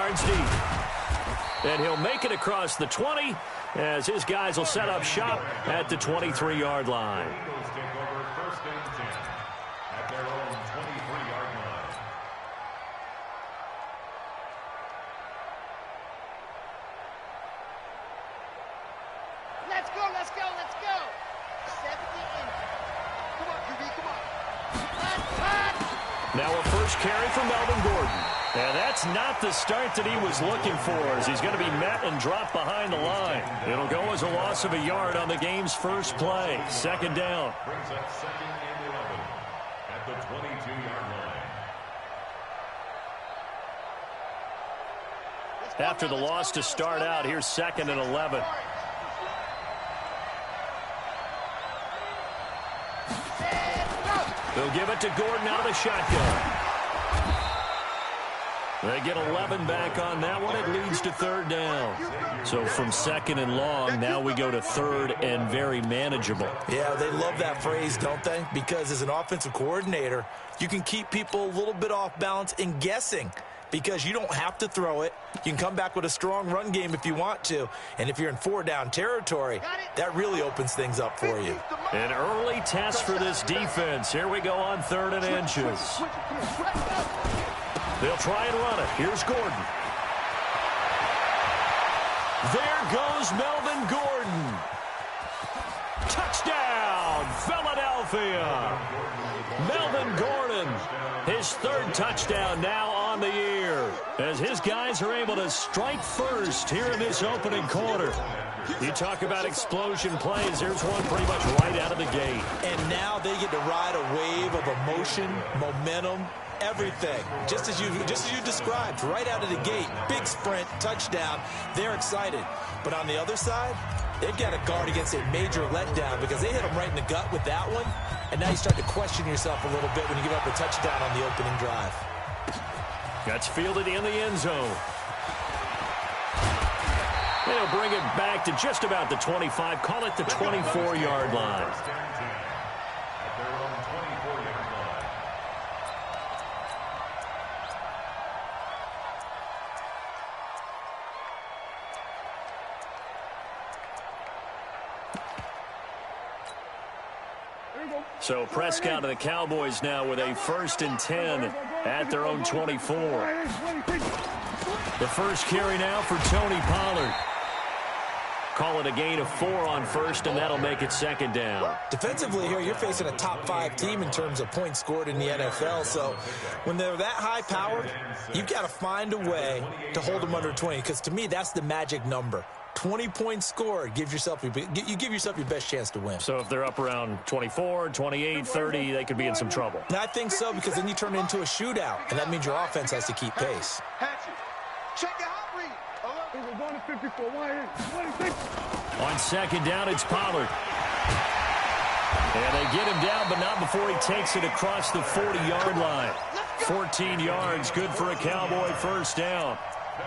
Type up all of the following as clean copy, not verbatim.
yards deep. And he'll make it across the 20 as his guys will set up shop at the 23-yard line. Let's go. 70 in. Come on, QB, come on. Now a first carry for Melvin Gordon. And that's not the start that he was looking for, as he's going to be met and dropped behind the line. It'll go as a loss of a yard on the game's first play. Second down. Brings up 2nd and 11 at the 22-yard line. After the loss to start out, here's 2nd and 11. They'll give it to Gordon out of the shotgun. They get 11 back on that one. It leads to 3rd down. So from 2nd and long, now we go to 3rd and very manageable. Yeah, they love that phrase, don't they? Because as an offensive coordinator, you can keep people a little bit off balance and guessing, because you don't have to throw it. You can come back with a strong run game if you want to. And if you're in 4-down territory, that really opens things up for you. An early test for this defense. Here we go on 3rd and inches. They'll try and run it. Here's Gordon. There goes Melvin Gordon. Touchdown, Philadelphia. Melvin Gordon, his 3rd touchdown now on the year, as his guys are able to strike first here in this opening quarter. You talk about explosion plays. Here's one pretty much right out of the gate. And now they get to ride a wave of emotion, momentum, everything. Just as you described, right out of the gate. Big sprint, touchdown. They're excited. But on the other side, they've got to guard against a major letdown, because they hit them right in the gut with that one. And now you start to question yourself a little bit when you give up a touchdown on the opening drive. That's fielded in the end zone. They'll bring it back to just about the 25. Call it the 24-yard line. So Prescott and the Cowboys now with a 1st and 10 at their own 24. The first carry now for Tony Pollard. Call it a gain of 4 on 1st, and that'll make it 2nd down. Defensively here, you're facing a top 5 team in terms of points scored in the NFL. So when they're that high-powered, you've got to find a way to hold them under 20, because to me, that's the magic number. 20 points scored, you give yourself your best chance to win. So if they're up around 24, 28, 30, they could be in some trouble. And I think so, because then you turn it into a shootout, and that means your offense has to keep pace. Check the hot read. On 2nd down, it's Pollard. And they get him down, but not before he takes it across the 40-yard line. 14 yards, good for a Cowboy 1st down.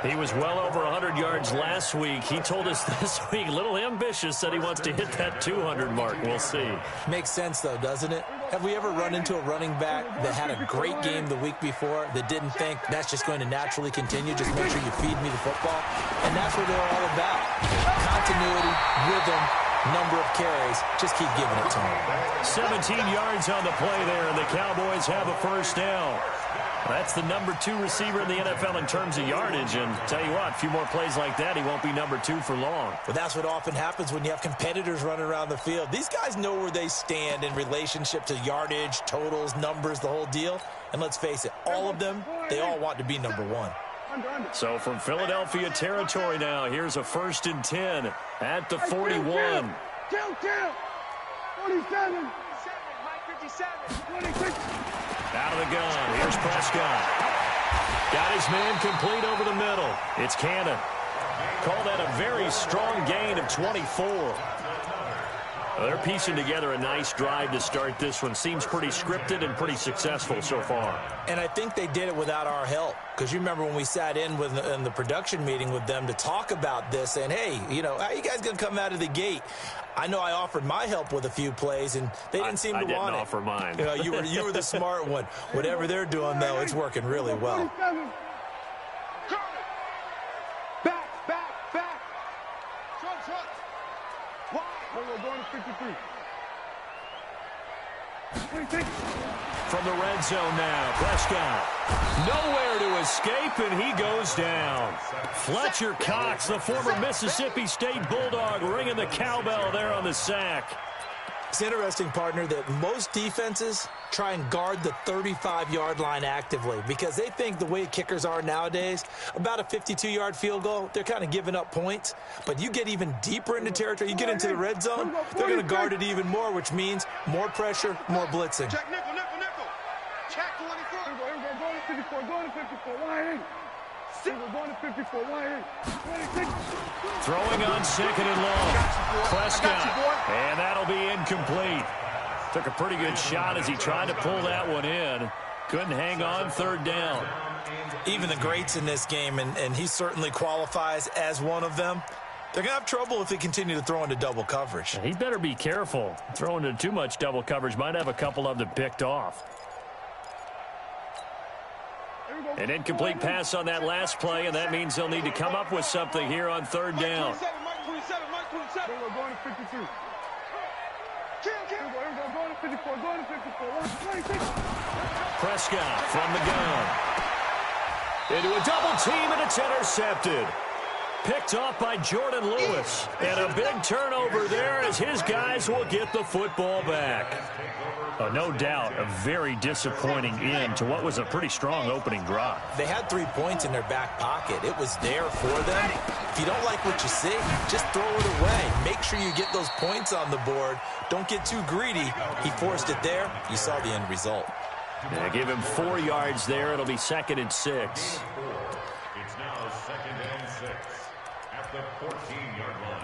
He was well over 100 yards last week. He told us this week, a little ambitious, said he wants to hit that 200 mark. We'll see. Makes sense, though, doesn't it? Have we ever run into a running back that had a great game the week before that didn't think that's just going to naturally continue? Just make sure you feed me the football. And that's what they're all about. Continuity, rhythm, number of carries. Just keep giving it to them. 17 yards on the play there, and the Cowboys have a 1st down. That's the number 2 receiver in the NFL in terms of yardage. And tell you what, a few more plays like that, he won't be number 2 for long. But that's what often happens when you have competitors running around the field. These guys know where they stand in relationship to yardage, totals, numbers, the whole deal. And let's face it, all of them, they all want to be number 1. So from Philadelphia territory now, here's a 1st and 10 at the 41. 47. 26. Out of the gun. Here's Prescott. Got his man complete over the middle. It's Cannon. Call that a very strong gain of 24. Well, they're piecing together a nice drive to start this one. Seems pretty scripted and pretty successful so far. And I think they did it without our help. Because you remember when we sat in the production meeting with them to talk about this, and hey, you know, how you guys going to come out of the gate? I know I offered my help with a few plays, and they didn't seem to want it. I didn't offer mine. You know, you were the smart one. Whatever they're doing, though, it's working really well. Going to 53. From the red zone now, Prescott. Nowhere to escape, and he goes down. Fletcher Cox, the former Mississippi State Bulldog, ringing the cowbell there on the sack. It's interesting, partner, that most defenses try and guard the 35-yard line actively because they think the way kickers are nowadays, about a 52-yard field goal, they're kind of giving up points. But you get even deeper into territory, you get into the red zone, they're going to guard it even more, which means more pressure, more blitzing. Check nickel. Check 24. Here we go. Going to 54. Going to 54. Why 8? Going to 54. Why 8? Throwing on second and long. Prescott. And that'll be incomplete. Took a pretty good shot as he tried to pull that one in. Couldn't hang on third down. Even the greats in this game, and he certainly qualifies as one of them, they're going to have trouble if they continue to throw into double coverage. He better be careful. Throwing into too much double coverage might have a couple of them picked off. An incomplete pass on that last play, and that means they'll need to come up with something here on third down. Mike 27. Going to 52. Going to 54. Going to 54. Prescott from the gun. Into a double team, and it's intercepted. Picked off by Jordan Lewis. And a big turnover there as his guys will get the football back. Oh, no doubt a very disappointing end to what was a pretty strong opening drive. They had 3 points in their back pocket. It was there for them. If you don't like what you see, just throw it away. Make sure you get those points on the board. Don't get too greedy. He forced it there. You saw the end result. Yeah, give him 4 yards there. It'll be 2nd and 6. It's now 2nd and 6 at the 14-yard line.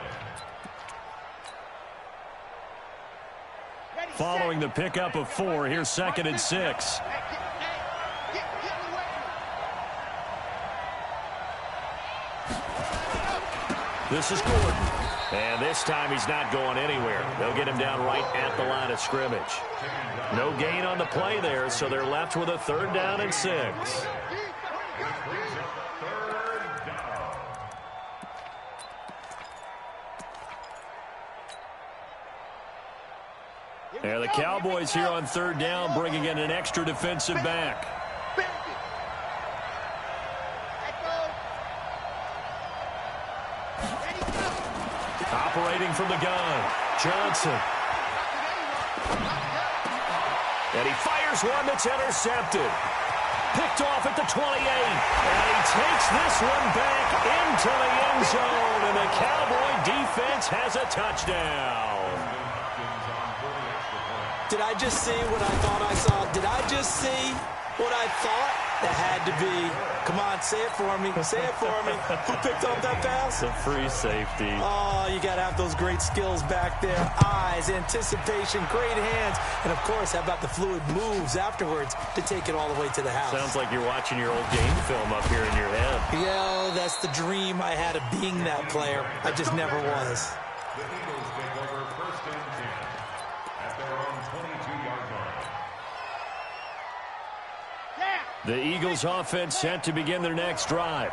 Following the pickup of 4, here's 2nd and 6. This is Gordon. And this time he's not going anywhere. They'll get him down right at the line of scrimmage. No gain on the play there, so they're left with a 3rd down and 6. Yeah, the Cowboys here on 3rd down, bringing in an extra defensive back. Operating from the gun, Johnson. And he fires one that's intercepted. Picked off at the 28. And he takes this one back into the end zone. And the Cowboy defense has a touchdown. Did I just see what I thought I saw? Did I just see what I thought? That had to be. Come on, say it for me. Say it for me. Who picked up that pass? The free safety. Oh, you got to have those great skills back there. Eyes, anticipation, great hands. And, of course, how about the fluid moves afterwards to take it all the way to the house? Sounds like you're watching your old game film up here in your head. Yeah, that's the dream I had of being that player. I just never was. The Eagles take over 1st and 10 at their own 22-yard line. The Eagles offense set to begin their next drive.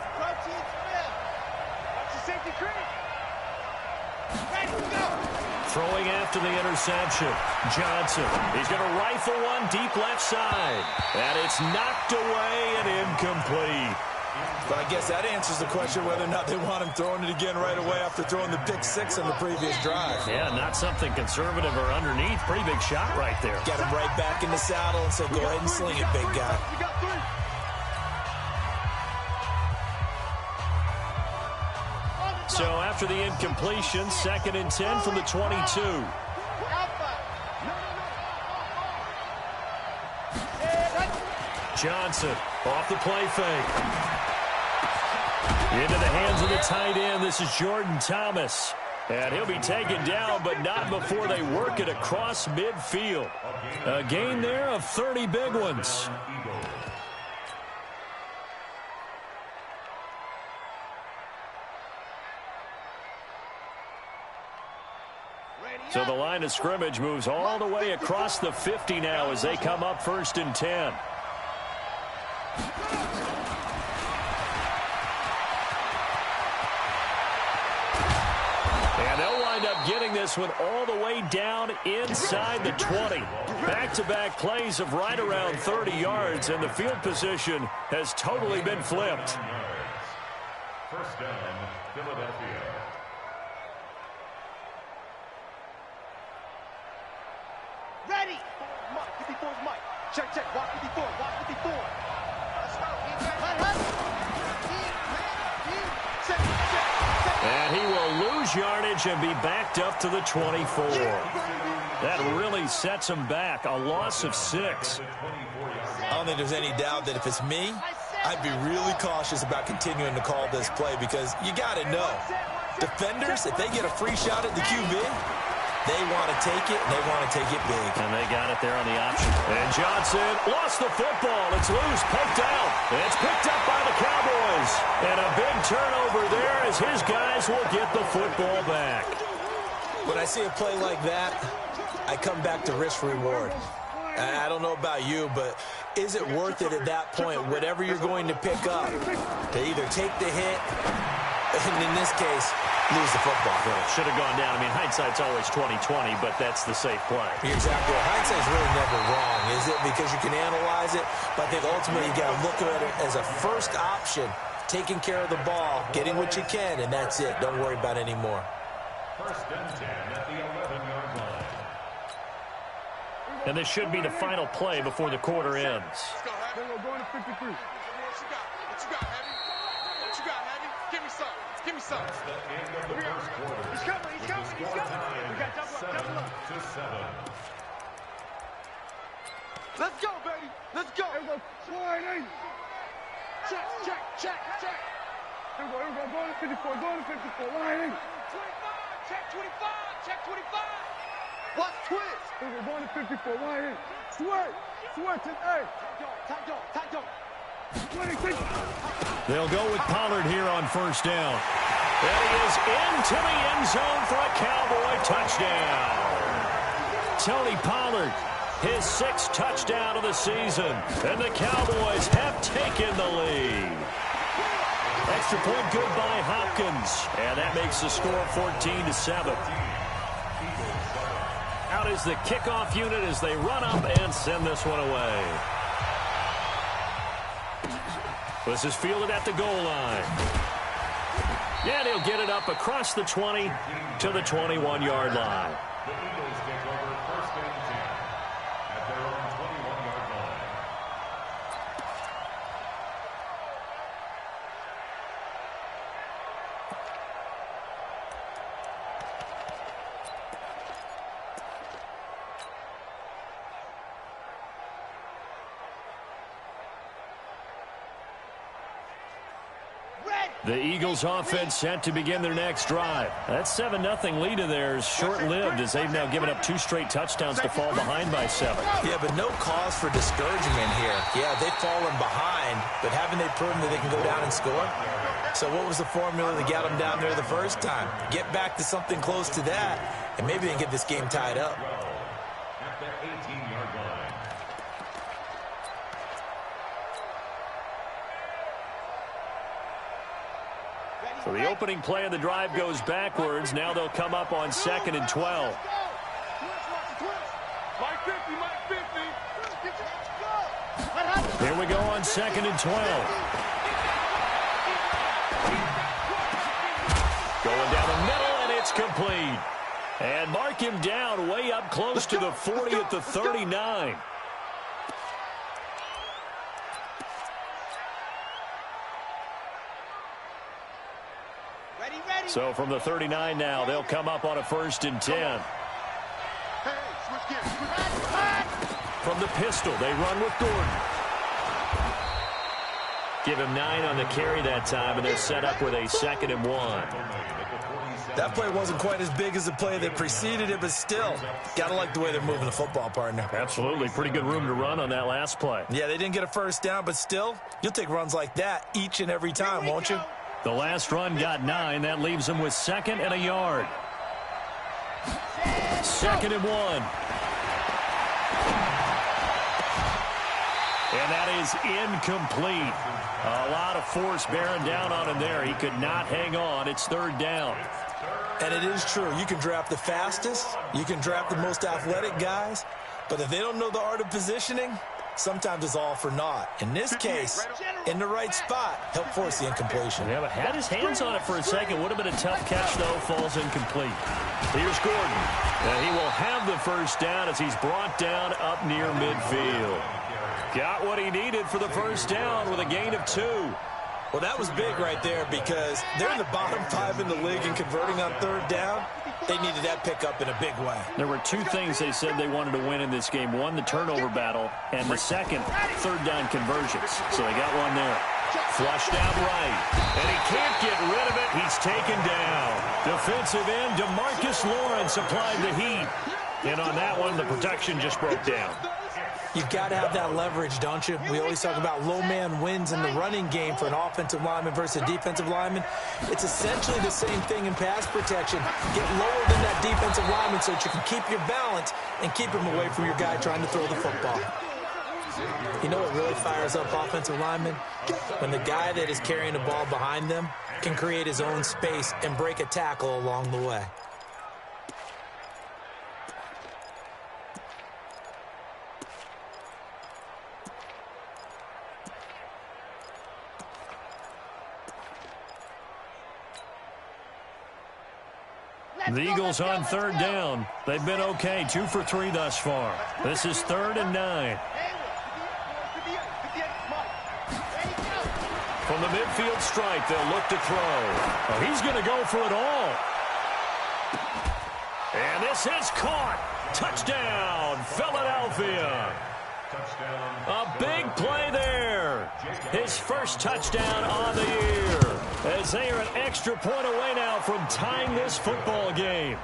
Throwing after the interception. Johnson. He's going to rifle one deep left side. And it's knocked away and incomplete. But I guess that answers the question whether or not they want him throwing it again right away after throwing the pick 6 on the previous drive. Yeah, not something conservative or underneath. Pretty big shot right there. Got him right back in the saddle and said, go ahead and sling it, big guy. So after the incompletion, 2nd and 10 from the 22. Johnson off the play fake. Into the hands of the tight end. This is Jordan Thomas. And he'll be taken down, but not before they work it across midfield. A gain there of 30 big ones. So the line of scrimmage moves all the way across the 50 now as they come up 1st and 10. And And they'll wind up getting this one all the way down inside the 20. Back-to-back plays of right around 30 yards, and the field position has totally been flipped. First down, Philadelphia. Ready. Mike, 54's Mike. Check, check. Watch 54. Watch 54. Let's go. Hut, hut. Check, check. And he will lose yardage and be backed up to the 24. That really sets him back. A loss of 6. I don't think there's any doubt that if it's me, I'd be really cautious about continuing to call this play because you got to know, defenders, if they get a free shot at the QB, they want to take it, and they want to take it big. And they got it there on the option. And Johnson lost the football. It's loose, poked out. And it's picked up by the Cowboys. And a big turnover there as his guys will get the football back. When I see a play like that, I come back to risk-reward. I don't know about you, but is it worth it at that point, whatever you're going to pick up, to either take the hit, and in this case, lose the football? Well, it should have gone down. I mean, hindsight's always 20/20, but that's the safe play. You're exactly right. Hindsight's really never wrong, is it? Because you can analyze it, but I think ultimately you got to look at it as a first option, taking care of the ball, getting what you can, and that's it. Don't worry about any more. First and 10 at the 11-yard line. And this should be the final play before the quarter ends. We're going to 53. What you got? What you got, Heavy? What you got, Heavy? Give me some. Give me some. That's the end of the first quarter. He's coming. He's coming. He's Score coming. time, We got double up. 7-7. Let's go, baby. Let's go. Here we go. Slide in. Check, check, check, check. Here we go. Here we go. Going to 54. Going to 54. Line in. 25. Check 25. Check 25. Watch twist. Here we go. Going to 54. Line in. Switch. Switch. And hey. Tight dog. Tight dog. 26. They'll go with Pollard here on first down. And he is into the end zone for a Cowboy touchdown. Tony Pollard, his 6th touchdown of the season. And the Cowboys have taken the lead. Extra point good by Hopkins. And that makes the score 14-7. Out is the kickoff unit as they run up and send this one away. This is fielded at the goal line. And he'll get it up across the 20 to the 21-yard line. The Eagles take over first and 10 at their own 21-yard line. The Eagles offense set to begin their next drive. That 7-0 lead of theirs short-lived as they've now given up 2 straight touchdowns to fall behind by 7. Yeah, but no cause for discouragement here. Yeah, they've fallen behind, but haven't they proven that they can go down and score? So what was the formula that got them down there the first time? Get back to something close to that, and maybe they can get this game tied up. At the 18-yard line. So the opening play of the drive goes backwards. Now they'll come up on 2nd and 12. Mike 50, Mike 50. Here we go on 2nd and 12. Going down the middle, and it's complete. And mark him down way up close to the 40 at the 39. So from the 39 now, they'll come up on a 1st and 10. From the pistol, they run with Gordon. Give him 9 on the carry that time, and they're set up with a 2nd and 1. That play wasn't quite as big as the play that preceded it, but still, got to like the way they're moving the football, partner. Absolutely. Pretty good room to run on that last play. Yeah, they didn't get a first down, but still, you'll take runs like that each and every time, won't you? The last run got 9. That leaves them with 2nd and a yard. 2nd and 1. And that is incomplete. A lot of force bearing down on him there. He could not hang on. It's 3rd down. And it is true. You can draft the fastest. You can draft the most athletic guys. But if they don't know the art of positioning, sometimes it's all for naught. In this case, in the right spot, help force the incompletion. Yeah, but had his hands on it for a second. Would have been a tough catch, though. Falls incomplete. Here's Gordon. And he will have the first down as he's brought down up near midfield. Got what he needed for the first down with a gain of 2. Well, that was big right there because they're in the bottom 5 in the league in converting on third down. They needed that pickup in a big way. There were 2 things they said they wanted to win in this game. One, the turnover battle, and the second, third down conversions. So they got one there. Flushed out right. And he can't get rid of it. He's taken down. Defensive end DeMarcus Lawrence applied the heat. And on that one, the protection just broke down. You've got to have that leverage, don't you? We always talk about low man wins in the running game for an offensive lineman versus a defensive lineman. It's essentially the same thing in pass protection. Get lower than that defensive lineman so that you can keep your balance and keep him away from your guy trying to throw the football. You know what really fires up offensive linemen? When the guy that is carrying the ball behind them can create his own space and break a tackle along the way. The Eagles on third down. They've been okay, 2 for 3 thus far. This is 3rd and 9. From the midfield stripe, they'll look to throw. Oh, he's going to go for it all. And this is caught. Touchdown, Philadelphia. A big play there. His first touchdown on the year. As they are an extra point away now from tying this football game.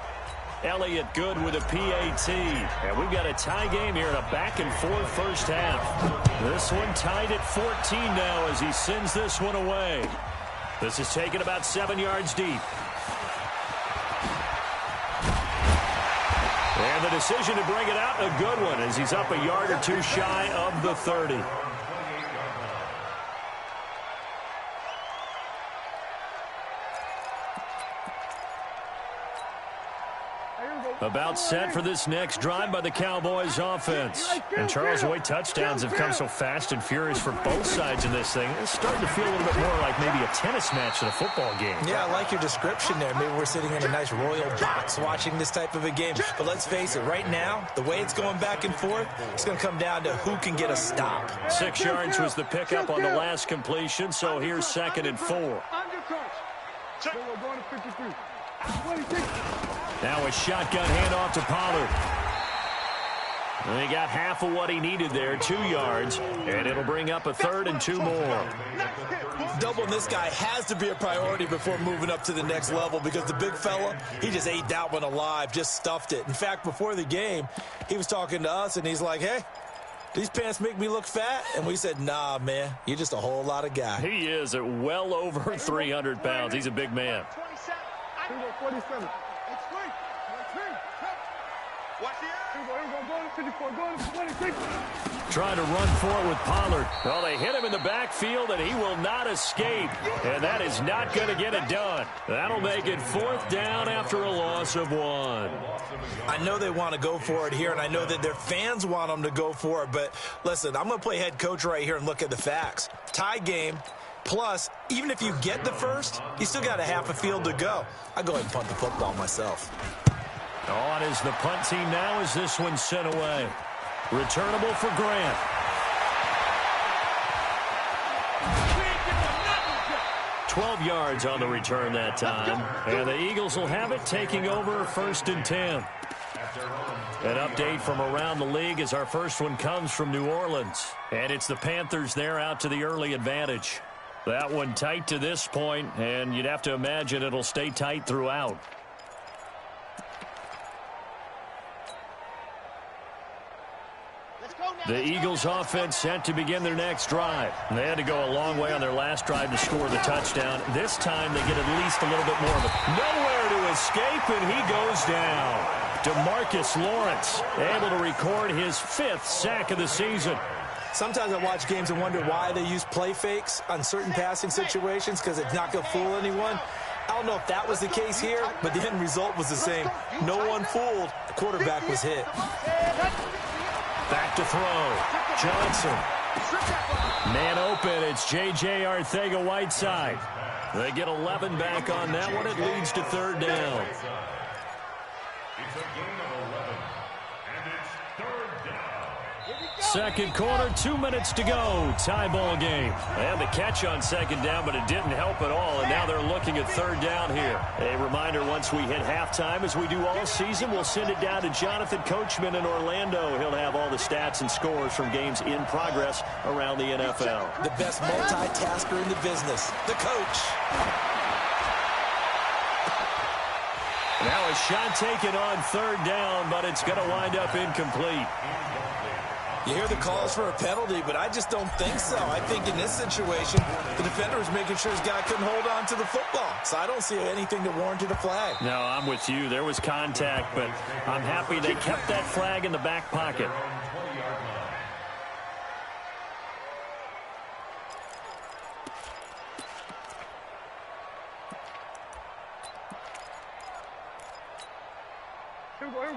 Elliott good with a PAT. And we've got a tie game here in a back-and-forth first half. This one tied at 14 now as he sends this one away. This is taken about 7 yards deep. And the decision to bring it out, a good one, as he's up a yard or 2 shy of the 30. About set for this next drive by the Cowboys offense. And Charles, the way touchdowns have come so fast and furious for both sides in this thing, it's starting to feel a little bit more like maybe a tennis match than a football game. Yeah, I like your description there. Maybe we're sitting in a nice royal box watching this type of a game. But let's face it, right now, the way it's going back and forth, it's going to come down to who can get a stop. 6 yards was the pickup on the last completion, so here's 2nd and 4. Now a shotgun handoff to Pollard. And he got half of what he needed there, 2 yards, and it'll bring up a 3rd and 2 more. Doubling this guy has to be a priority before moving up to the next level because the big fella, he just ate that one alive, just stuffed it. In fact, before the game, he was talking to us, and he's like, hey, these pants make me look fat? And we said, nah, man, you're just a whole lot of guy. He is at well over 300 pounds. He's a big man. 47. Trying to run for it with Pollard. Well, they hit him in the backfield, and he will not escape. And that is not going to get it done. That'll make it 4th down after a loss of 1. I know they want to go for it here, and I know that their fans want them to go for it. But, listen, I'm going to play head coach right here and look at the facts. Tie game. Plus, even if you get the first, you still got a half a field to go. I go ahead and punt the football myself. On is the punt team now as this one's sent away. Returnable for Grant. "12 yards on the return that time. And the Eagles will have it, taking over 1st and 10. An update from around the league as our first one comes from New Orleans. And it's the Panthers there out to the early advantage. That one tight to this point, and you'd have to imagine it'll stay tight throughout. The Eagles offense set to begin their next drive. They had to go a long way on their last drive to score the touchdown. This time they get at least a little bit more of it. Nowhere to escape, and he goes down. DeMarcus Lawrence able to record his 5th sack of the season. Sometimes I watch games and wonder why they use play fakes on certain passing situations because it's not going to fool anyone. I don't know if that was the case here, but the end result was the same. No one fooled. The quarterback was hit. Back to throw. Johnson. Man open. It's J.J. Arcega-Whiteside. They get 11 back on that one. It leads to third down. It's a gain of 11, and it's third down. Second quarter, 2 minutes to go. Tie ball game. They had the catch on second down, but it didn't help at all, and now they're looking at third down here. A reminder, once we hit halftime, as we do all season, we'll send it down to Jonathan Coachman in Orlando. He'll have all the stats and scores from games in progress around the NFL. The best multitasker in the business, the coach. Now a shot taken on third down, but it's going to wind up incomplete. You hear the calls for a penalty, but I just don't think so. I think in this situation, the defender was making sure his guy couldn't hold on to the football. So I don't see anything that warranted a flag. No, I'm with you. There was contact, but I'm happy they kept that flag in the back pocket.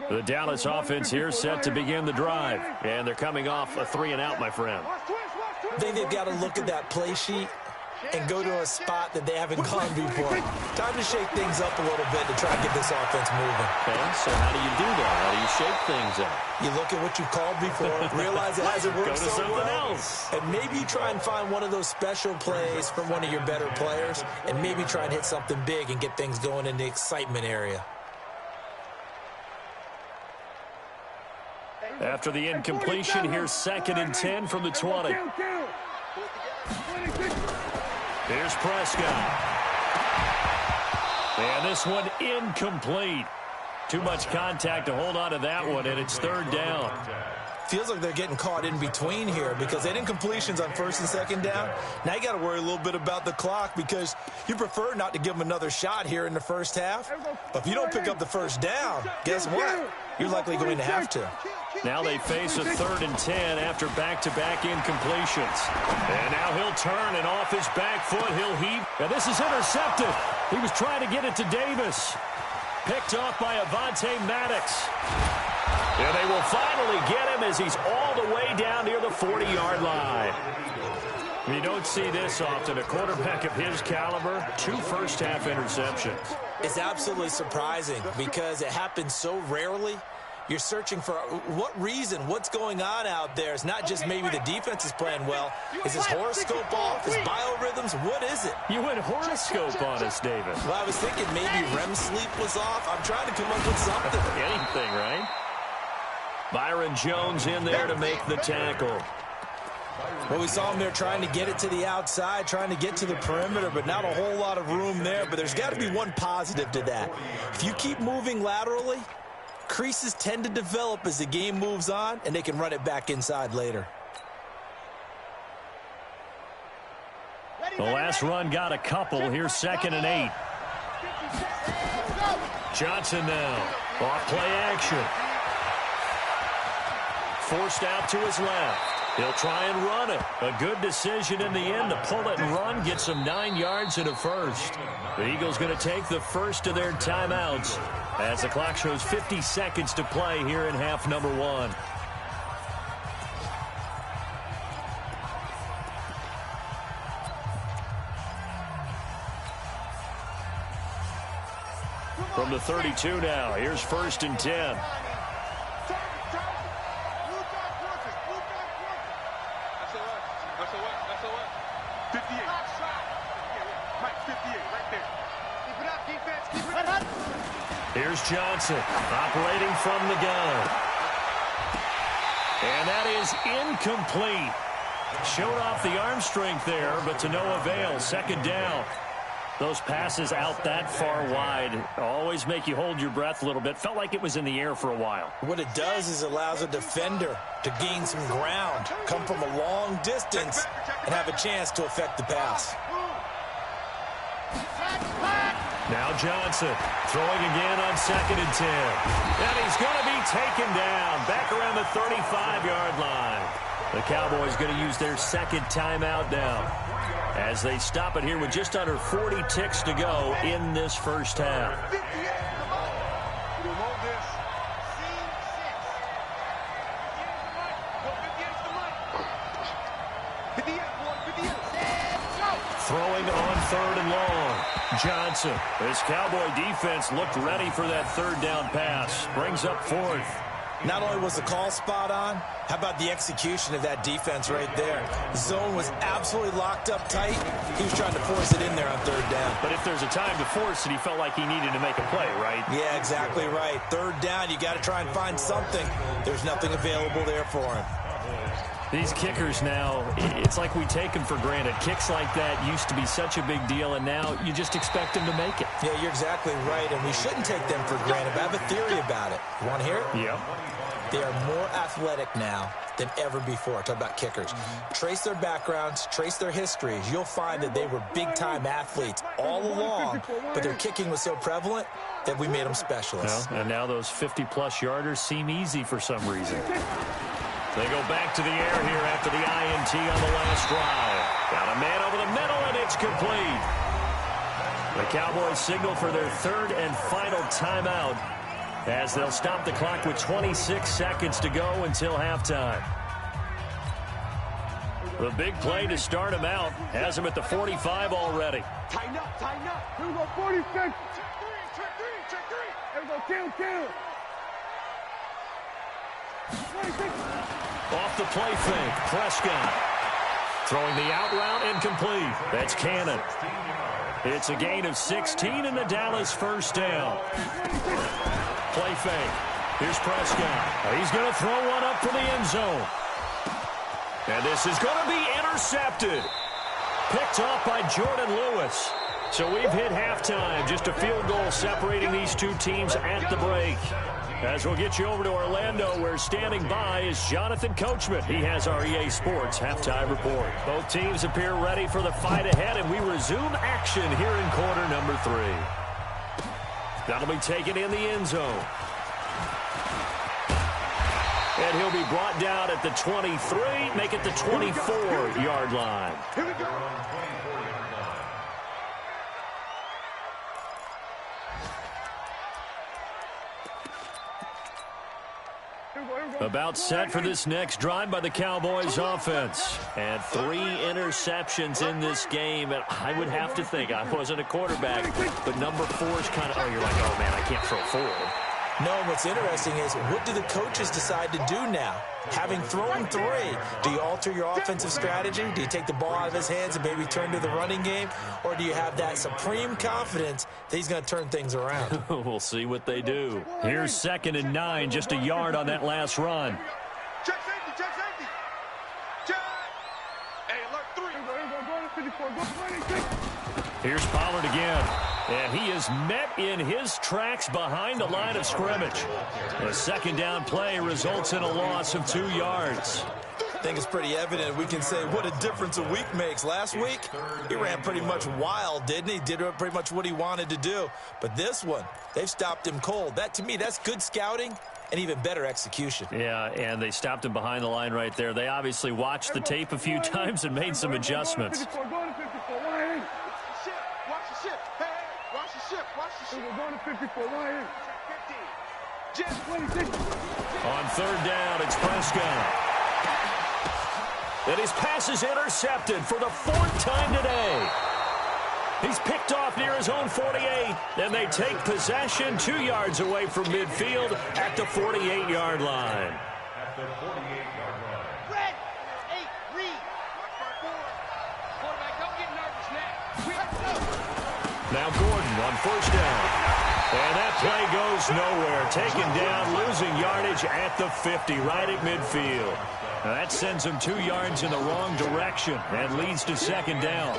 The Dallas offense here set to begin the drive. And they're coming off a 3-and-out, my friend. I think they've got to look at that play sheet and go to a spot that they haven't gone before. Time to shake things up a little bit to try and get this offense moving. Okay, so how do you do that? How do you shake things up? You look at what you called before, realize it hasn't worked Go to so something well, else. and maybe you try and find one of those special plays from one of your better players, and maybe try and hit something big and get things going in the excitement area. After the incompletion, here's 2nd and 10 from the 20. Here's Prescott. And this one incomplete. Too much contact to hold on to that one, and it's third down. Feels like they're getting caught in between here because they had incompletions on 1st and 2nd down. Now you got to worry a little bit about the clock because you prefer not to give them another shot here in the first half. But if you don't pick up the first down, guess what? You're likely going to have to. Now they face a 3rd and 10 after back-to-back incompletions. And now he'll turn, and off his back foot, he'll heave. And this is intercepted. He was trying to get it to Davis. Picked off by Avonte Maddox. And they will finally get him as he's all the way down near the 40-yard line. You don't see this often. A quarterback of his caliber, 2 first-half interceptions. It's absolutely surprising because it happens so rarely. You're searching for what reason, what's going on out there. It's not just maybe the defense is playing well. Is his horoscope off? His biorhythms? What is it? You went horoscope on us, David. Well, I was thinking maybe REM sleep was off. I'm trying to come up with something. Anything, right? Byron Jones in there to make the tackle. Well, we saw him there trying to get it to the outside, trying to get to the perimeter, but not a whole lot of room there. But there's got to be one positive to that. If you keep moving laterally, creases tend to develop as the game moves on, and they can run it back inside later. The last run got a couple. Here's 2nd and 8. Johnson now. Off play action. Forced out to his left. He'll try and run it. A good decision in the end to pull it and run. Gets him 9 yards and a first. The Eagles going to take the first of their timeouts as the clock shows 50 seconds to play here in half number 1. From the 32 now, here's 1st and 10. Here's Johnson operating from the gun. And that is incomplete. Showed off the arm strength there, but to no avail. 2nd down. Those passes out that far wide always make you hold your breath a little bit. Felt like it was in the air for a while. What it does is allows a defender to gain some ground, come from a long distance, and have a chance to affect the pass. Now Johnson throwing again on 2nd and 10. And he's going to be taken down back around the 35-yard line. The Cowboys going to use their 2nd timeout now. as they stop it here with just under 40 ticks to go in this first half. 58, come on. Hold this. Scene 6. 58, boy, 58. Set, go. Throwing on 3rd and long. Johnson. This Cowboy defense looked ready for that 3rd down pass. Brings up 4th. Not only was the call spot on, how about the execution of that defense right there? The zone was absolutely locked up tight. He was trying to force it in there on 3rd down. But if there's a time to force it, he felt like he needed to make a play, right? Yeah, exactly right. 3rd down, you got to try and find something. There's nothing available there for him. These kickers now, it's like we take them for granted. Kicks like that used to be such a big deal, and now you just expect them to make it. Yeah, you're exactly right, and we shouldn't take them for granted. But I have a theory about it. You want to hear it? Yep. They are more athletic now than ever before. Talk about kickers. Trace their backgrounds, trace their histories. You'll find that they were big-time athletes all along, but their kicking was so prevalent that we made them specialists. Well, and now those 50-plus yarders seem easy for some reason. They go back to the air here after the INT on the last drive. Got a man over the middle, and it's complete. The Cowboys signal for their 3rd and final timeout as they'll stop the clock with 26 seconds to go until halftime. The big play to start him out has him at the 45 already. Tighten up, tighten up. Here we go, 46. Check 3, check 3, check 3. Here we go, kill. Off the play fake, Prescott. Throwing the out route incomplete. That's Cannon. It's a gain of 16 and the Dallas 1st down. Play fake. Here's Prescott. He's going to throw one up for the end zone. And this is going to be intercepted. Picked off by Jordan Lewis. So we've hit halftime. Just a field goal separating these two teams at the break. As we'll get you over to Orlando, where standing by is Jonathan Coachman. He has our EA Sports halftime report. Both teams appear ready for the fight ahead, and we resume action here in quarter number 3. That'll be taken in the end zone. And he'll be brought down at the 23, make it the 24-yard line. Here we go. About set for this next drive by the Cowboys offense. And 3 interceptions in this game. And I would have to think, I wasn't a quarterback, but number 4 is kind of, you're like, oh, man, I can't throw 4. No, what's interesting is, what do the coaches decide to do now? Having thrown 3, do you alter your offensive strategy? Do you take the ball out of his hands and maybe turn to the running game? Or do you have that supreme confidence that he's going to turn things around? We'll see what they do. Here's 2nd and 9, just a yard on that last run. Check safety, check safety. Check. Hey, alert 3. Go 56. Here's Pollard again. And he is met in his tracks behind the line of scrimmage. The 2nd down play results in a loss of 2 yards. I think it's pretty evident. We can say what a difference a week makes. Last week, he ran pretty much wild, didn't he? Did pretty much what he wanted to do. But this one, they've stopped him cold. That, to me, that's good scouting and even better execution. Yeah, and they stopped him behind the line right there. They obviously watched the tape a few times and made some adjustments. On 3rd down, it's Prescott. And his pass is intercepted for the 4th time today. He's picked off near his own 48, and they take possession 2 yards away from midfield at the 48-yard line. At the 48-yard line. Red. 8, read. Quarterback, don't get nervous now. Now Gordon on 1st down. And that play goes nowhere. Taken down, losing yardage at the 50, right at midfield. Now that sends him 2 yards in the wrong direction and leads to 2nd down.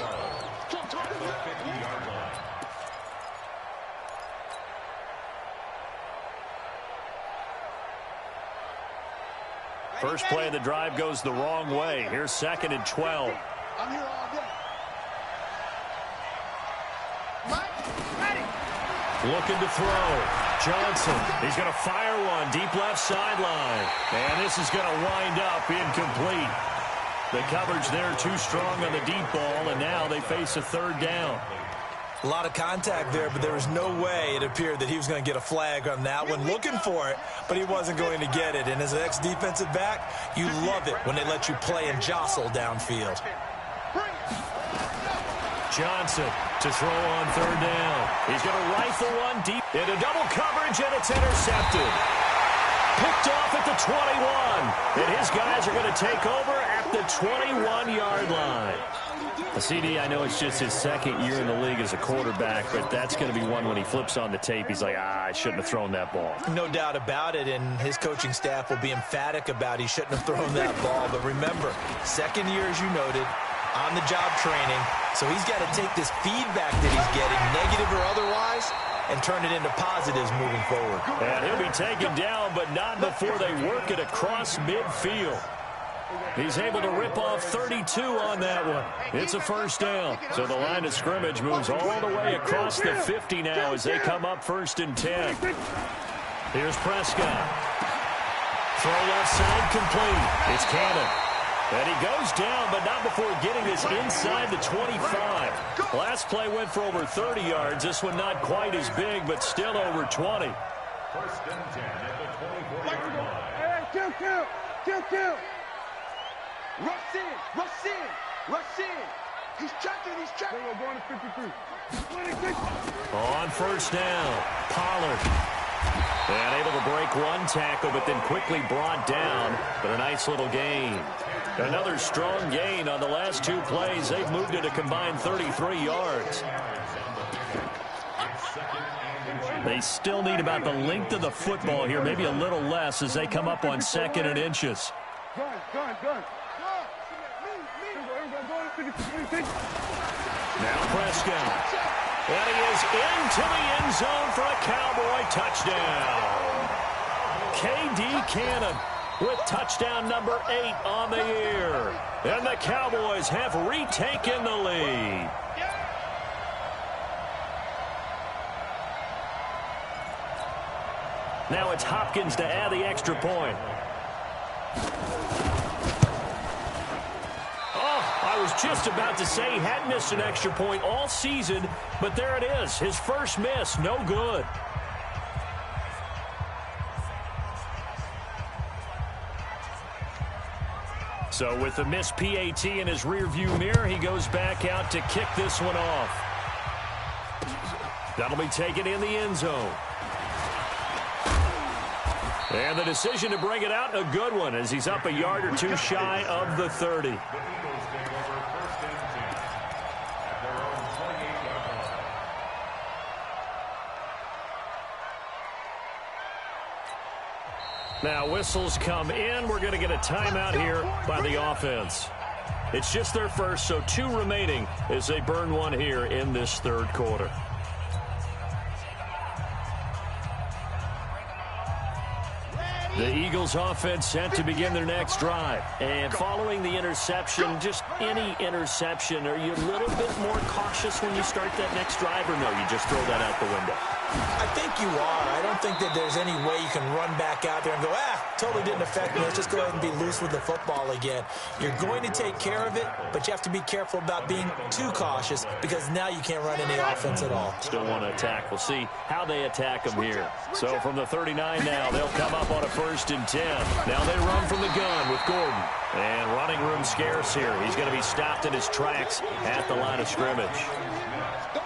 First play of the drive goes the wrong way. Here's 2nd and 12. I'm here all day. Looking to throw. Johnson, he's going to fire one deep left sideline. And this is going to wind up incomplete. The coverage there too strong on the deep ball, and now they face a third down. A lot of contact there, but there was no way it appeared that he was going to get a flag on that one. Looking for it, but he wasn't going to get it. And as an ex-defensive back, you love it when they let you play and jostle downfield. Johnson to throw on third down. He's going to rifle one deep into double coverage, and it's intercepted. Picked off at the 21. And his guys are going to take over at the 21-yard line. CD, I know it's just his second year in the league as a quarterback, but that's going to be one when he flips on the tape. He's like, I shouldn't have thrown that ball. No doubt about it, and his coaching staff will be emphatic about he shouldn't have thrown that ball. But remember, second year, as you noted, on-the-job training, so he's got to take this feedback that he's getting, negative or otherwise, and turn it into positives moving forward. And he'll be taken down, but not before they work it across midfield. He's able to rip off 32 on that one. It's a first down. So the line of scrimmage moves all the way across the 50 now as they come up 1st and 10. Here's Prescott. Throw left side complete. It's Cannon. And he goes down, but not before getting this inside the 25. Last play went for over 30 yards. This one not quite as big, but still over 20. 1st and 10 at the 24-yard line. Hey, kill. Rush in. He's tracking. We're going to 53. On first down, Pollard. And able to break one tackle, but then quickly brought down. But a nice little gain. Another strong gain on the last 2 plays. They've moved it a combined 33 yards. They still need about the length of the football here, maybe a little less as they come up on 2nd and inches. Gun. Now Prescott. And he is into the end zone for a Cowboy touchdown. K.D. Cannon with touchdown number 8 on the year. And the Cowboys have retaken the lead. Now it's Hopkins to add the extra point. I was just about to say he hadn't missed an extra point all season, but there it is. His first miss, no good. So with the missed PAT in his rearview mirror, he goes back out to kick this one off. That'll be taken in the end zone. And the decision to bring it out, a good one, as he's up a yard or 2 shy of the 30. Now whistles come in. We're going to get a timeout here by the offense. It's just their first, so 2 remaining as they burn one here in this 3rd quarter. The Eagles offense set to begin their next drive. And following the interception, just any interception, are you a little bit more cautious when you start that next drive, or no, you just throw that out the window? I think you are. I don't think that there's any way you can run back out there and go, totally didn't affect me. Let's just go ahead and be loose with the football again. You're going to take care of it, but you have to be careful about being too cautious because now you can't run any offense at all. Still want to attack. We'll see how they attack them here. So from the 39 now, they'll come up on a 1st and 10. Now they run from the gun with Gordon. And running room scarce here. He's going to be stopped in his tracks at the line of scrimmage.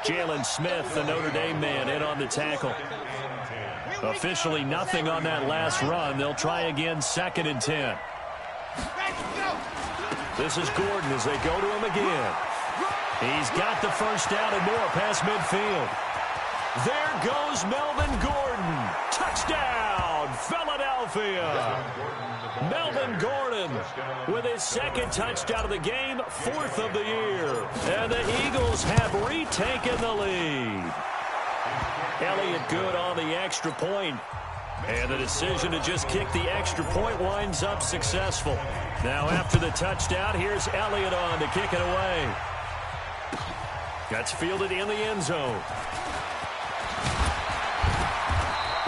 Jalen Smith, the Notre Dame man, in on the tackle. Officially nothing on that last run. They'll try again 2nd and 10. This is Gordon as they go to him again. He's got the first down and more past midfield. There goes Melvin Gordon. Touchdown, Philadelphia. Melvin Gordon with his 2nd touchdown of the game, 4th of the year. And the Eagles have retaken the lead. Elliott good on the extra point. And the decision to just kick the extra point winds up successful. Now after the touchdown, here's Elliott on to kick it away. That's fielded in the end zone.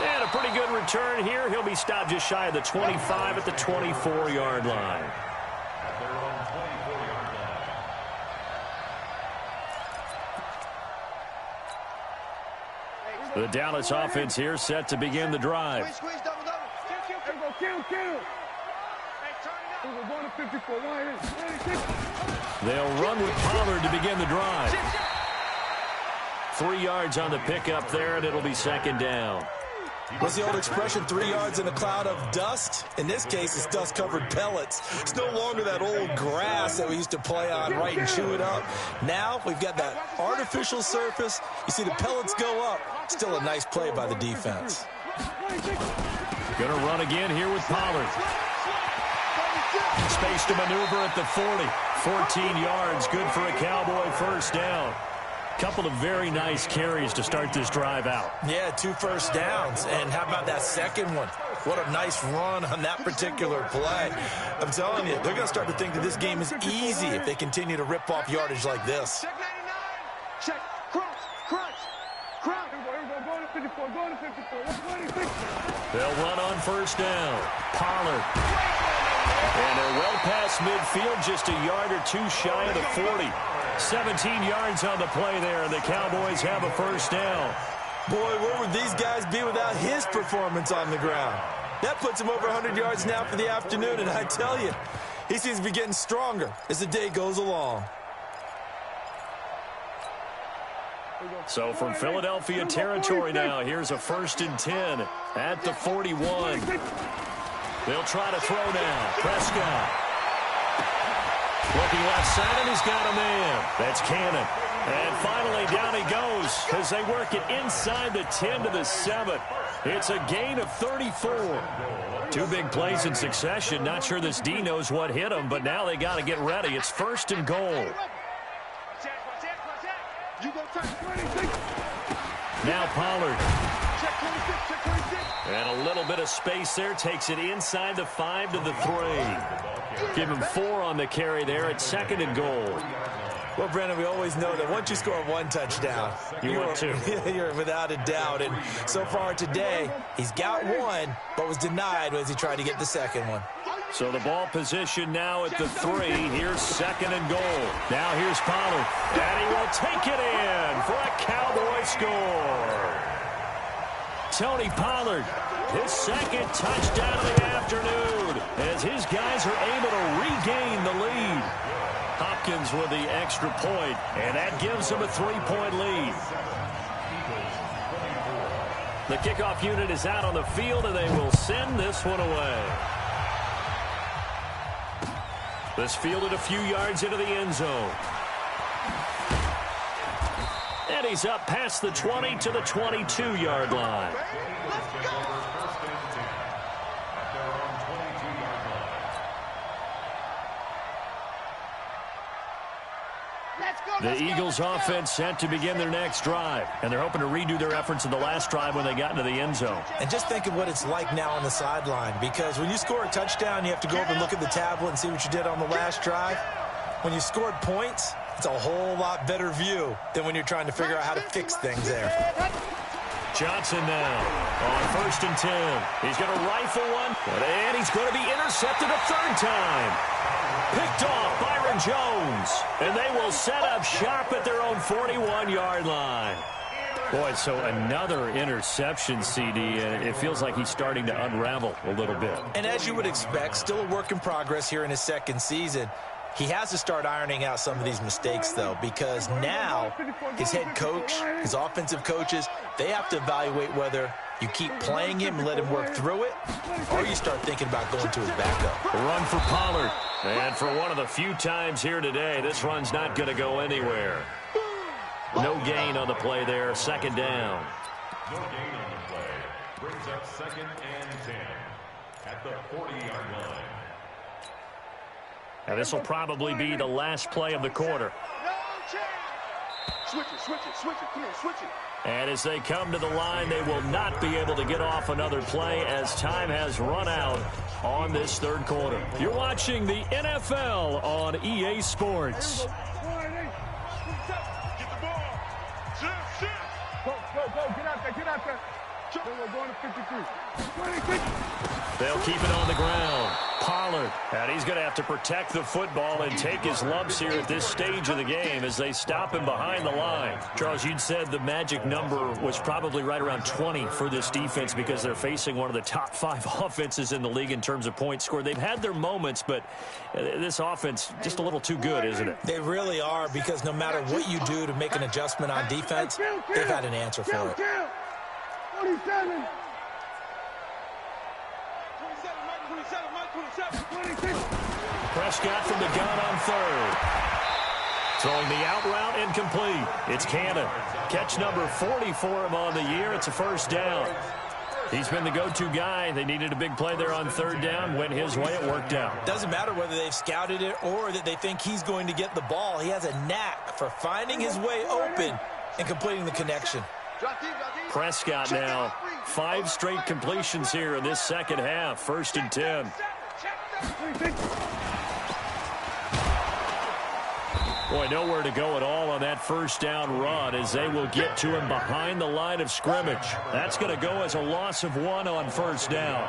And a pretty good return here. He'll be stopped just shy of the 25 at the 24-yard line. At their own The Dallas offense here set to begin the drive. Squeeze, double, double. Kill. We're going to 54. They'll run with Pollard to begin the drive. 3 yards on the pickup there, and it'll be second down. What's the old expression, 3 yards in a cloud of dust? In this case, it's dust-covered pellets. It's no longer that old grass that we used to play on, right, and chew it up. Now we've got that artificial surface. You see the pellets go up. Still a nice play by the defense. Going to run again here with Pollard. Space to maneuver at the 40. 14 yards, good for a Cowboy first down. Couple of very nice carries to start this drive out. Yeah, 2 first downs. And how about that second one? What a nice run on that particular play. I'm telling you, they're going to start to think that this game is easy if they continue to rip off yardage like this. Check 99. Check. Crunch. Go to 54. Go to 54. They'll run on first down. Pollard. And they're well past midfield, just a yard or 2 shy of the 40. 17 yards on the play there, and the Cowboys have a first down. Boy, where would these guys be without his performance on the ground? That puts him over 100 yards now for the afternoon, and I tell you, he seems to be getting stronger as the day goes along. So from Philadelphia territory now, here's a 1st and 10 at the 41. They'll try to throw now. Prescott. Looking left side, and he's got a man. That's Cannon. And finally, down he goes as they work it inside the 10 to the 7. It's a gain of 34. 2 big plays in succession. Not sure this D knows what hit him, but now they got to get ready. It's 1st and goal. Now Pollard. And a little bit of space there. Takes it inside the 5 to the 3. Give him 4 on the carry there at 2nd and goal. Well, Brandon, we always know that once you score 1 touchdown, want 2. You're without a doubt. And so far today, he's got 1, but was denied as he tried to get the second one. So the ball position now at the 3. Here's 2nd and goal. Now here's Pollard. And he will take it in for a Cowboy score. Tony Pollard, his 2nd touchdown of the afternoon as his guys are able to regain the lead. Hopkins with the extra point, and that gives him a 3-point lead. The kickoff unit is out on the field, and they will send this one away. This fielded a few yards into the end zone. And he's up past the 20 to the 22-yard line. The Eagles offense set to begin their next drive, and they're hoping to redo their efforts in the last drive when they got into the end zone. And just think of what it's like now on the sideline, because when you score a touchdown, you have to go over and look at the tablet and see what you did on the last drive. When you scored points, it's a whole lot better view than when you're trying to figure out how to fix things there. Johnson now on 1st and 10. He's going to rifle one, and he's going to be intercepted a 3rd time. Picked off Byron Jones, and they will set up shop at their own 41-yard line. Boy, so another interception, CD, and it feels like he's starting to unravel a little bit. And as you would expect, still a work in progress here in his 2nd season. He has to start ironing out some of these mistakes, though, because now his head coach, his offensive coaches, they have to evaluate whether you keep playing him and let him work through it, or you start thinking about going to his backup. A run for Pollard. And for one of the few times here today, this run's not going to go anywhere. No gain on the play there, 2nd down. No gain on the play. Brings up 2nd and 10 at the 40-yard line. And this will probably be the last play of the quarter. Switch it. Come on, switch it. And as they come to the line, they will not be able to get off another play as time has run out on this 3rd quarter. You're watching the NFL on EA Sports. Get the ball. Shift. Go. Get out there. Going to 53. 26. They'll keep it on the ground. Pollard, and he's going to have to protect the football and take his lumps here at this stage of the game as they stop him behind the line. Charles, you'd said the magic number was probably right around 20 for this defense because they're facing one of the top 5 offenses in the league in terms of points scored. They've had their moments, but this offense just a little too good, isn't it? They really are, because no matter what you do to make an adjustment on defense, they've had an answer for it. 47. 26. Prescott from the gun on third. Throwing the out route incomplete. It's Cannon. Catch number 40 for him on the year. It's a first down. He's been the go-to guy. They needed a big play there on third down. Went his way. It worked out. Doesn't matter whether they've scouted it or that they think he's going to get the ball. He has a knack for finding his way open and completing the connection. Prescott now 5 straight completions here in this second half. First and 10. Boy, nowhere to go at all on that first down run as they will get to him behind the line of scrimmage. That's going to go as a loss of 1 on first down.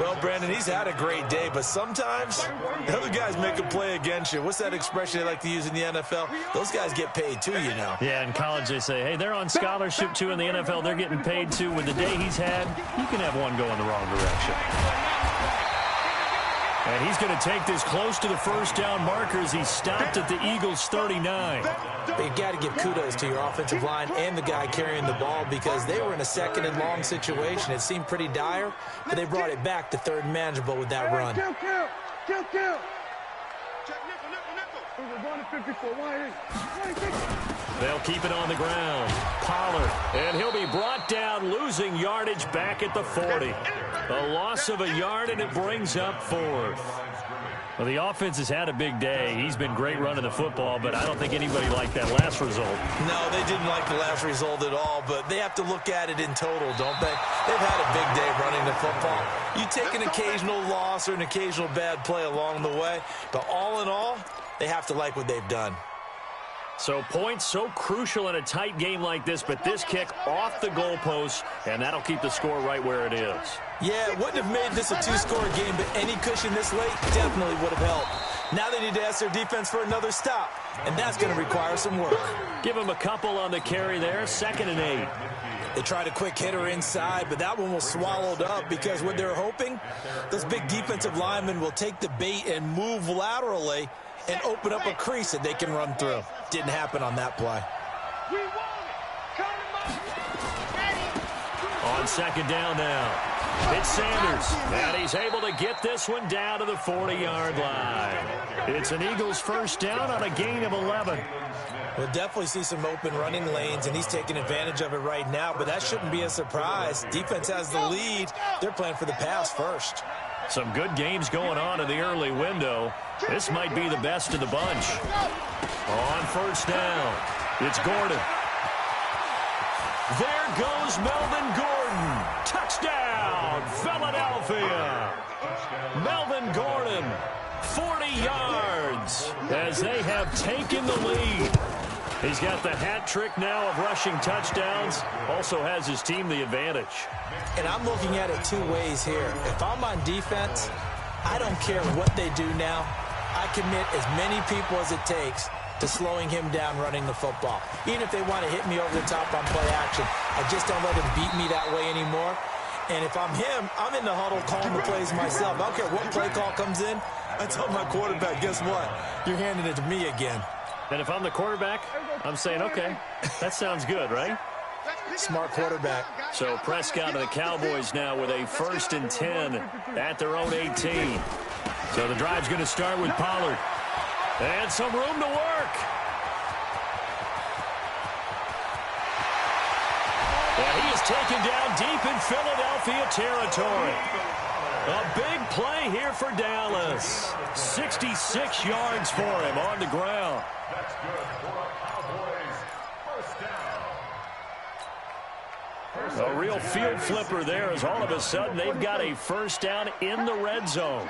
Well, Brandon, he's had a great day, but sometimes the other guys make a play against you. What's that expression they like to use in the NFL? Those guys get paid too, you know. Yeah, in college they say, hey, they're on scholarship too. In the NFL, they're getting paid too. With the day he's had, you can have one go in the wrong direction. And he's going to take this close to the first down markers. He stopped at the Eagles' 39. But you got to give kudos to your offensive line and the guy carrying the ball because they were in a second and long situation. It seemed pretty dire, but they brought it back to third and manageable with that run. Kill. Check nickel. We're going to 54. Wide in. They'll keep it on the ground. Pollard, and he'll be brought down, losing yardage back at the 40. A loss of a yard, and it brings up 4th. Well, the offense has had a big day. He's been great running the football, but I don't think anybody liked that last result. No, they didn't like the last result at all, but they have to look at it in total, don't they? They've had a big day running the football. You take an occasional loss or an occasional bad play along the way, but all in all, they have to like what they've done. So points so crucial in a tight game like this, but this kick off the goalpost, and that'll keep the score right where it is. Yeah, it wouldn't have made this a 2-score game, but any cushion this late definitely would have helped. Now they need to ask their defense for another stop, and that's going to require some work. Give them a couple on the carry there, 2nd and 8. They tried a quick hitter inside, but that one was swallowed up because what they're hoping, those big defensive linemen will take the bait and move laterally and open up a crease that they can run through. Didn't happen on that play. On second down now. It's Sanders, and he's able to get this one down to the 40-yard line. It's an Eagles first down on a gain of 11. We'll definitely see some open running lanes, and he's taking advantage of it right now, but that shouldn't be a surprise. Defense has the lead. They're playing for the pass first. Some good games going on in the early window. This might be the best of the bunch. On first down, it's Gordon. There goes Melvin Gordon. Touchdown, Philadelphia. Melvin Gordon, 40 yards as they have taken the lead. He's got the hat trick now of rushing touchdowns. Also has his team the advantage. And I'm looking at it 2 ways here. If I'm on defense, I don't care what they do now. I commit as many people as it takes to slowing him down running the football. Even if they want to hit me over the top on play action, I just don't let him beat me that way anymore. And if I'm him, I'm in the huddle calling the plays myself. I don't care what play call comes in. I tell my quarterback, guess what? You're handing it to me again. And if I'm the quarterback, I'm saying, okay, that sounds good, right? Smart quarterback. So Prescott and the Cowboys now with a 1st and 10 at their own 18. So the drive's going to start with Pollard. And some room to work. And he is taken down deep in Philadelphia territory. A big play here for Dallas. 66 yards for him on the ground. That's good for a Cowboys first down. A real field flipper there as all of a sudden they've got a first down in the red zone.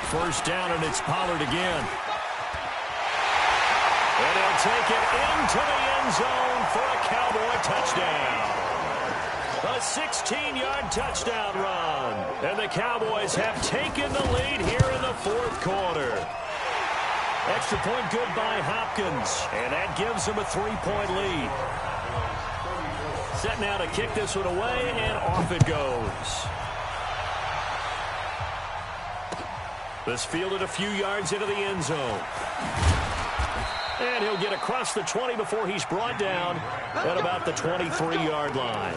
first down, and it's Pollard again. And he'll take it into the end zone for a Cowboy touchdown. A 16-yard touchdown run. And the Cowboys have taken the lead here in the fourth quarter. Extra point good by Hopkins. And that gives them a 3-point lead. Set now to kick this one away, and off it goes. This fielded a few yards into the end zone. And he'll get across the 20 before he's brought down at about the 23-yard line.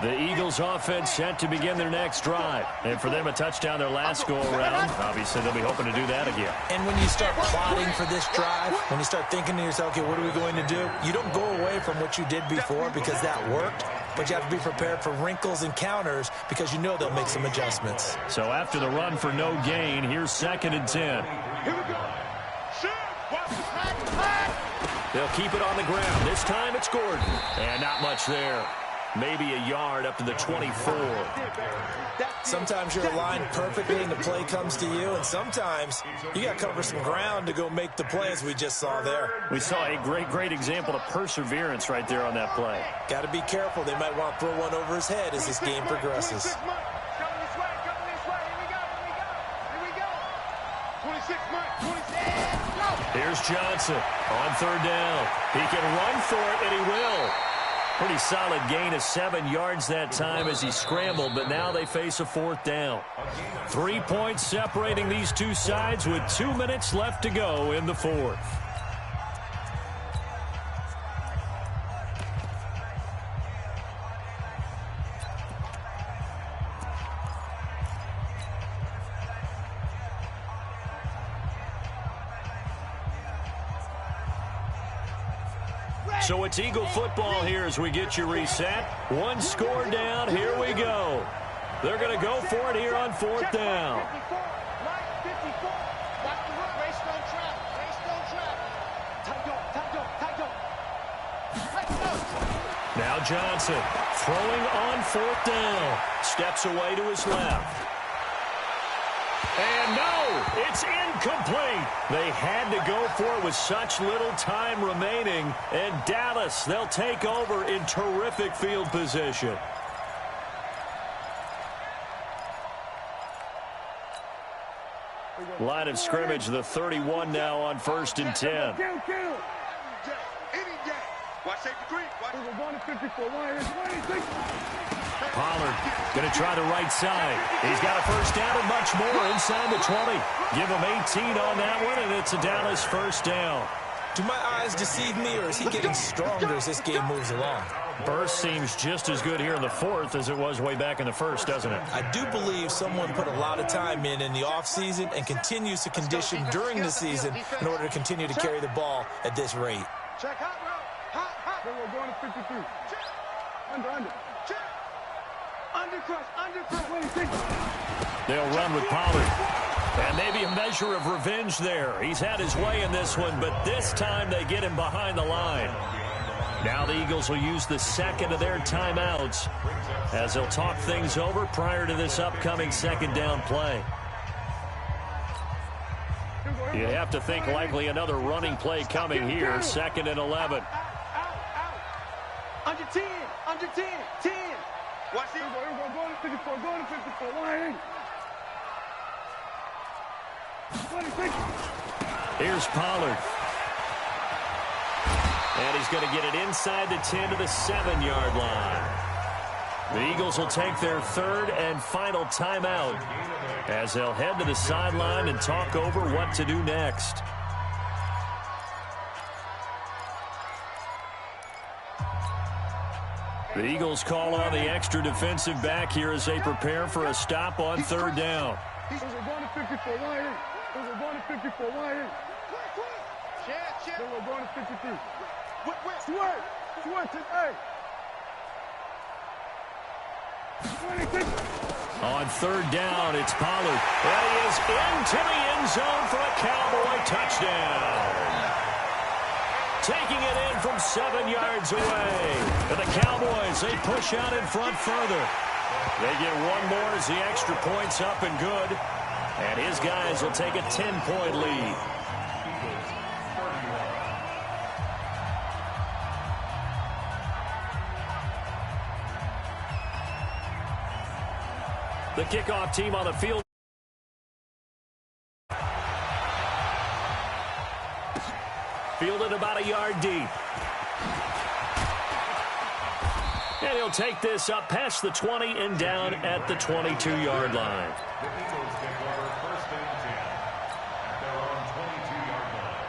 The Eagles offense set to begin their next drive. And for them, a touchdown their last go-around. Obviously, they'll be hoping to do that again. And when you start plotting for this drive, when you start thinking to yourself, okay, what are we going to do? You don't go away from what you did before because that worked. But you have to be prepared for wrinkles and counters because you know they'll make some adjustments. So after the run for no gain, here's 2nd and 10. Here we go. They'll keep it on the ground. This time it's Gordon. And not much there. Maybe a yard up to the 24. Sometimes you're aligned perfectly and the play comes to you, and sometimes you got to cover some ground to go make the play, as we just saw there. We saw a great example of perseverance right there on that play. Got to be careful. They might want to throw one over his head as this game progresses. 26 Mike. 26. Here's Johnson on 3rd down. He can run for it, and he will. Pretty solid gain of 7 yards that time as he scrambled, but now they face a 4th down. 3 points separating these two sides with 2 minutes left to go in the 4th. So it's Eagle football here as we get you reset. 1 score down. Here we go. They're going to go for it here on 4th down. 54. Right, 54. Watch the run. Race don't travel. Race don't travel. Tight go. Now Johnson throwing on 4th down. Steps away to his left. And no, it's incomplete. They had to go for it with such little time remaining. And Dallas, they'll take over in terrific field position. Line of scrimmage, the 31 now on 1st and 10. Watch safety creep. We're going to 54. Pollard going to try the right side. He's got a first down and much more inside the 20. Give him 18 on that one, and it's a Dallas first down. Do my eyes deceive me, or is he getting stronger as this game moves along? Burst seems just as good here in the 4th as it was way back in the 1st, doesn't it? I do believe someone put a lot of time in the offseason and continues to condition during the season in order to continue to carry the ball at this rate. Check hot route. Hot. We're going to 53. Under. Undercrush. They'll run with Pollard. And maybe a measure of revenge there. He's had his way in this one, but this time they get him behind the line. Now the Eagles will use the 2nd of their timeouts as they'll talk things over prior to this upcoming 2nd down play. You have to think likely another running play coming here. 2nd and 11. Under 10. 10. Watch this. We're going to 54. Line. 26. Here's Pollard. And he's going to get it inside the 10 to the 7-yard line. The Eagles will take their 3rd and final timeout as they'll head to the sideline and talk over what to do next. The Eagles call on the extra defensive back here as they prepare for a stop on 3rd down. We're going to 54. Line. We're going to 54. Line. Check. We're going to 53. Sweat. Hey. 26. On 3rd down, it's Pollard. And he is into the end zone for a Cowboy touchdown. Taking it in from 7 yards away. And the Cowboys, they push out in front further. They get one more as the extra point's up and good. And his guys will take a 10-point lead. The kickoff team on the field. Fielded about a yard deep. And he'll take this up past the 20 and down at the 22-yard line. The Eagles take over 1st and 10 at their own 22-yard line.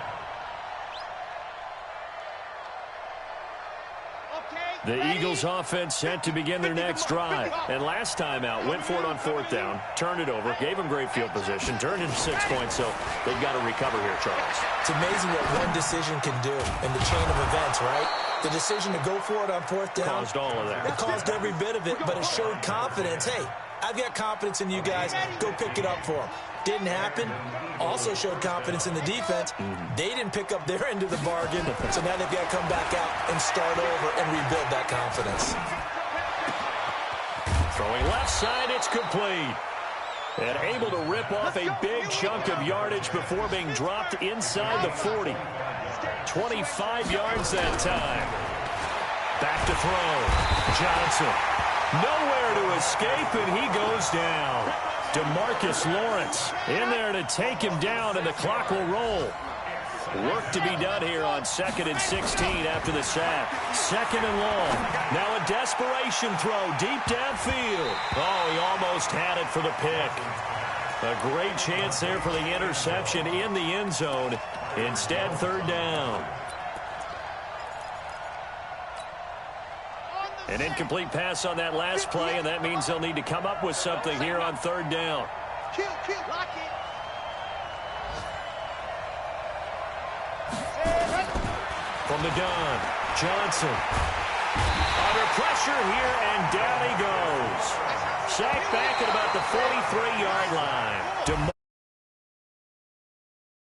The Eagles offense set to begin their next drive. And last time out, went for it on 4th down, turned it over, gave them great field position, turned into 6 points, so they've got to recover here, Charles. It's amazing what one decision can do in the chain of events, right? The decision to go for it on 4th down. Caused all of that. It caused every bit of it, but it showed confidence. Hey, I've got confidence in you guys. Go pick it up for them. Didn't happen. Also showed confidence in the defense. They didn't pick up their end of the bargain, so now they've got to come back out and start over and rebuild that confidence. Throwing left side, it's complete. And able to rip off a big chunk of yardage before being dropped inside the 40. 25 yards that time. Back to throw. Johnson. Nowhere to escape, and he goes down. DeMarcus Lawrence in there to take him down, and the clock will roll. Work to be done here on 2nd and 16 after the sack. 2nd and long. Now a desperation throw deep downfield. Oh, he almost had it for the pick. A great chance there for the interception in the end zone. Instead, 3rd down. An incomplete pass on that last play, and that means they'll need to come up with something here on 3rd down. Lock it. From the gun, Johnson. Under pressure here, and down he goes. Sacked back at about the 43-yard